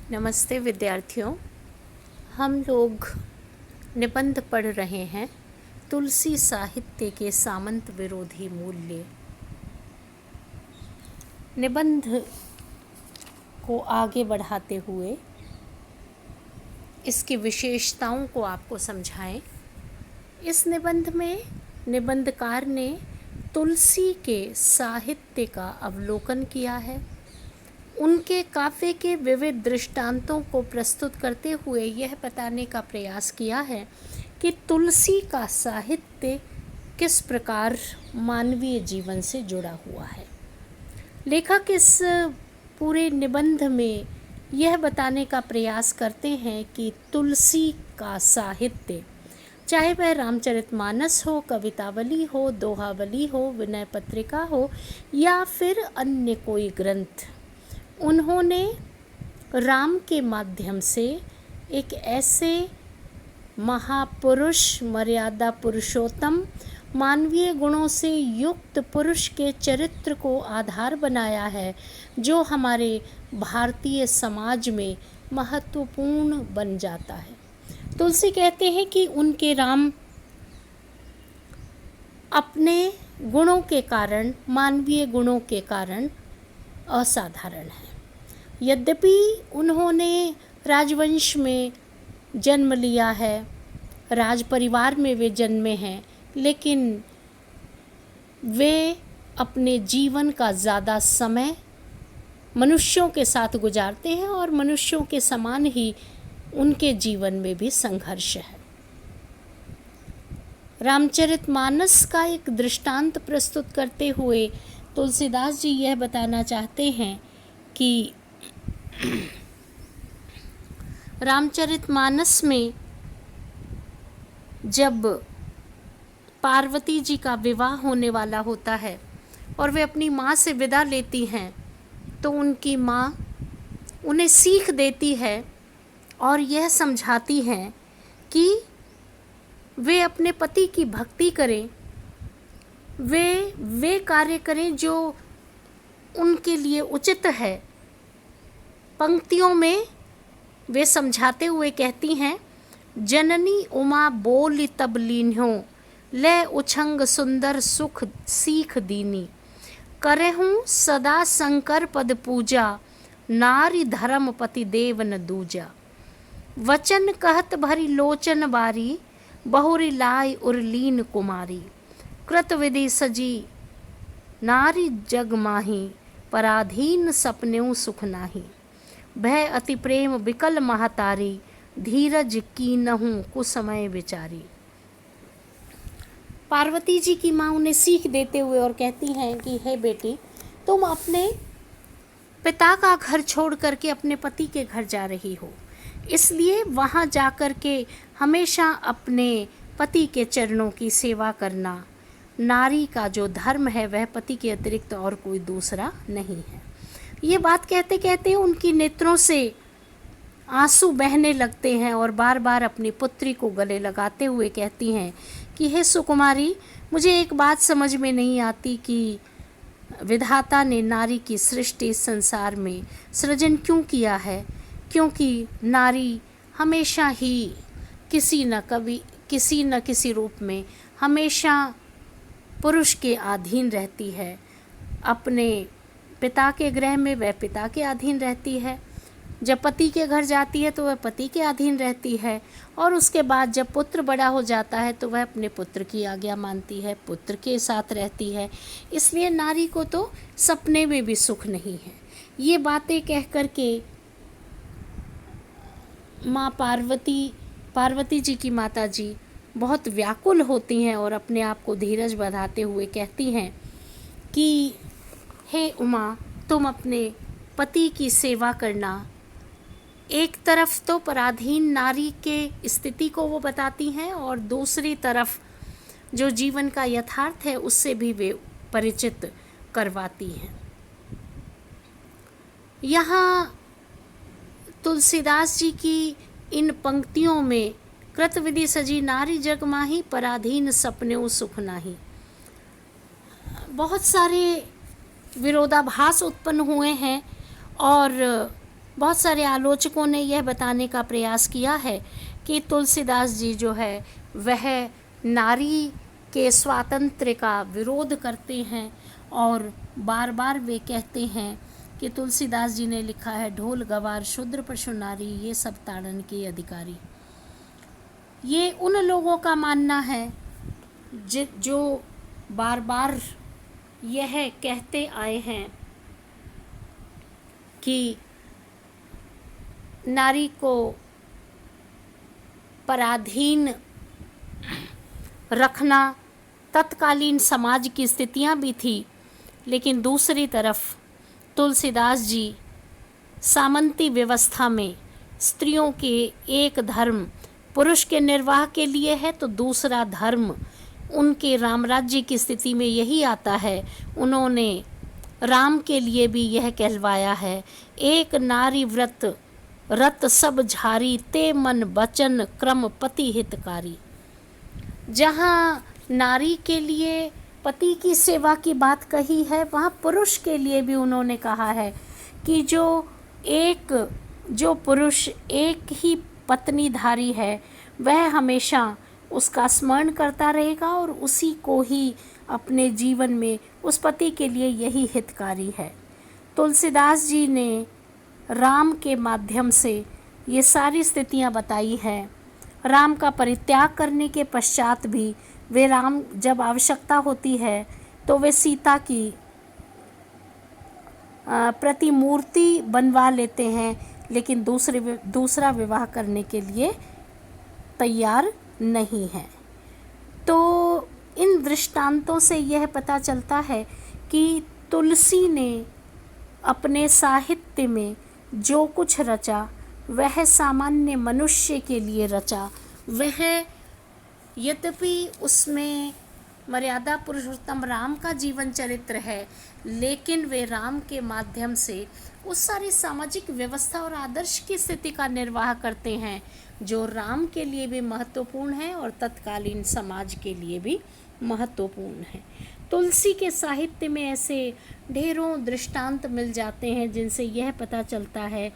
नमस्ते विद्यार्थियों। हम लोग निबंध पढ़ रहे हैं तुलसी साहित्य के सामंत विरोधी मूल्य। निबंध को आगे बढ़ाते हुए इसकी विशेषताओं को आपको समझाएं। इस निबंध में निबंधकार ने तुलसी के साहित्य का अवलोकन किया है। उनके काव्य के विविध दृष्टांतों को प्रस्तुत करते हुए यह बताने का प्रयास किया है कि तुलसी का साहित्य किस प्रकार मानवीय जीवन से जुड़ा हुआ है। लेखक इस पूरे निबंध में यह बताने का प्रयास करते हैं कि तुलसी का साहित्य, चाहे वह रामचरितमानस हो, कवितावली हो, दोहावली हो, विनय पत्रिका हो या फिर अन्य कोई ग्रंथ, उन्होंने राम के माध्यम से एक ऐसे महापुरुष, मर्यादा पुरुषोत्तम, मानवीय गुणों से युक्त पुरुष के चरित्र को आधार बनाया है जो हमारे भारतीय समाज में महत्वपूर्ण बन जाता है। तुलसी कहते हैं कि उनके राम अपने गुणों के कारण, मानवीय गुणों के कारण असाधारण है। यद्यपि उन्होंने राजवंश में जन्म लिया है, राज परिवार में वे जन्मे हैं, लेकिन वे अपने जीवन का ज़्यादा समय मनुष्यों के साथ गुजारते हैं और मनुष्यों के समान ही उनके जीवन में भी संघर्ष है। रामचरितमानस का एक दृष्टांत प्रस्तुत करते हुए तुलसीदास जी यह बताना चाहते हैं कि रामचरितमानस में जब पार्वती जी का विवाह होने वाला होता है और वे अपनी माँ से विदा लेती हैं, तो उनकी माँ उन्हें सीख देती है और यह समझाती हैं कि वे अपने पति की भक्ति करें, वे कार्य करें जो उनके लिए उचित है। पंक्तियों में वे समझाते हुए कहती हैं, जननी उमा बोल तब लीन्हो, ले उछंग सुंदर सुख सीख दीनी, करहूँ सदा शंकर पद पूजा, नारी धर्म पति देव न दूजा, वचन कहत भरी लोचन बारी, बहुरी लाई उर्लीन कुमारी, कृत विधि सजी नारी जग माही, पराधीन सपनेऊ सुख नाही, भय अति प्रेम विकल महतारी, धीरज कीनहु कुसमय विचारी। पार्वती जी की माँ उन्हें सीख देते हुए और कहती हैं कि हे बेटी, तुम अपने पिता का घर छोड़ करके अपने पति के घर जा रही हो, इसलिए वहाँ जा कर के हमेशा अपने पति के चरणों की सेवा करना। नारी का जो धर्म है वह पति के अतिरिक्त और कोई दूसरा नहीं है। ये बात कहते कहते उनकी नेत्रों से आंसू बहने लगते हैं और बार बार अपनी पुत्री को गले लगाते हुए कहती हैं कि हे सुकुमारी, मुझे एक बात समझ में नहीं आती कि विधाता ने नारी की सृष्टि संसार में सृजन क्यों किया है, क्योंकि नारी हमेशा ही किसी न किसी रूप में हमेशा पुरुष के अधीन रहती है। अपने पिता के गृह में वह पिता के अधीन रहती है, जब पति के घर जाती है तो वह पति के अधीन रहती है, और उसके बाद जब पुत्र बड़ा हो जाता है तो वह अपने पुत्र की आज्ञा मानती है, पुत्र के साथ रहती है। इसलिए नारी को तो सपने में भी सुख नहीं है। ये बातें कह कर के माँ पार्वती जी की माता जी बहुत व्याकुल होती हैं और अपने आप को धीरज बंधाते हुए कहती हैं कि हे उमा, तुम अपने पति की सेवा करना। एक तरफ तो पराधीन नारी के स्थिति को वो बताती हैं और दूसरी तरफ जो जीवन का यथार्थ है उससे भी वे परिचित करवाती हैं। यहाँ तुलसीदास जी की इन पंक्तियों में कृत विधि सजी नारी जग माही, पराधीन सपनेऊ सुख नाही, बहुत सारे विरोधाभास उत्पन्न हुए हैं और बहुत सारे आलोचकों ने यह बताने का प्रयास किया है कि तुलसीदास जी जो है वह नारी के स्वातंत्र्य का विरोध करते हैं और बार बार वे कहते हैं कि तुलसीदास जी ने लिखा है, ढोल गवार शूद्र पशु नारी ये सब ताड़न के अधिकारी। ये उन लोगों का मानना है जो बार बार यह कहते आए हैं कि नारी को पराधीन रखना तत्कालीन समाज की स्थितियां भी थी, लेकिन दूसरी तरफ तुलसीदास जी सामंती व्यवस्था में स्त्रियों के एक धर्म पुरुष के निर्वाह के लिए है तो दूसरा धर्म उनके रामराज्य की स्थिति में यही आता है। उन्होंने राम के लिए भी यह कहलवाया है, एक नारी व्रत रत सब झारी ते मन बचन क्रम पति हितकारी। जहाँ नारी के लिए पति की सेवा की बात कही है, वहाँ पुरुष के लिए भी उन्होंने कहा है कि जो पुरुष एक ही पत्नीधारी है वह हमेशा उसका स्मरण करता रहेगा और उसी को ही अपने जीवन में उस पति के लिए यही हितकारी है। तुलसीदास जी ने राम के माध्यम से ये सारी स्थितियाँ बताई हैं। राम का परित्याग करने के पश्चात भी वे राम जब आवश्यकता होती है तो वे सीता की प्रतिमूर्ति बनवा लेते हैं, लेकिन दूसरा विवाह करने के लिए तैयार नहीं है। तो इन दृष्टांतों से यह पता चलता है कि तुलसी ने अपने साहित्य में जो कुछ रचा वह सामान्य मनुष्य के लिए रचा। वह यद्यपि उसमें मर्यादा पुरुषोत्तम राम का जीवन चरित्र है, लेकिन वे राम के माध्यम से उस सारी सामाजिक व्यवस्था और आदर्श की स्थिति का निर्वाह करते हैं जो राम के लिए भी महत्वपूर्ण है और तत्कालीन समाज के लिए भी महत्वपूर्ण है। तुलसी के साहित्य में ऐसे ढेरों दृष्टांत मिल जाते हैं जिनसे यह पता चलता है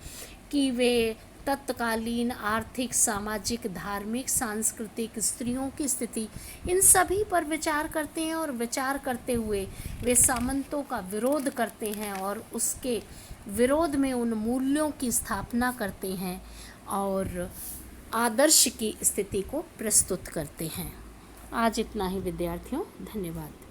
कि वे तत्कालीन आर्थिक, सामाजिक, धार्मिक, सांस्कृतिक, स्त्रियों की स्थिति, इन सभी पर विचार करते हैं और विचार करते हुए वे सामंतों का विरोध करते हैं और उसके विरोध में उन मूल्यों की स्थापना करते हैं और आदर्श की स्थिति को प्रस्तुत करते हैं। आज इतना ही विद्यार्थियों, धन्यवाद।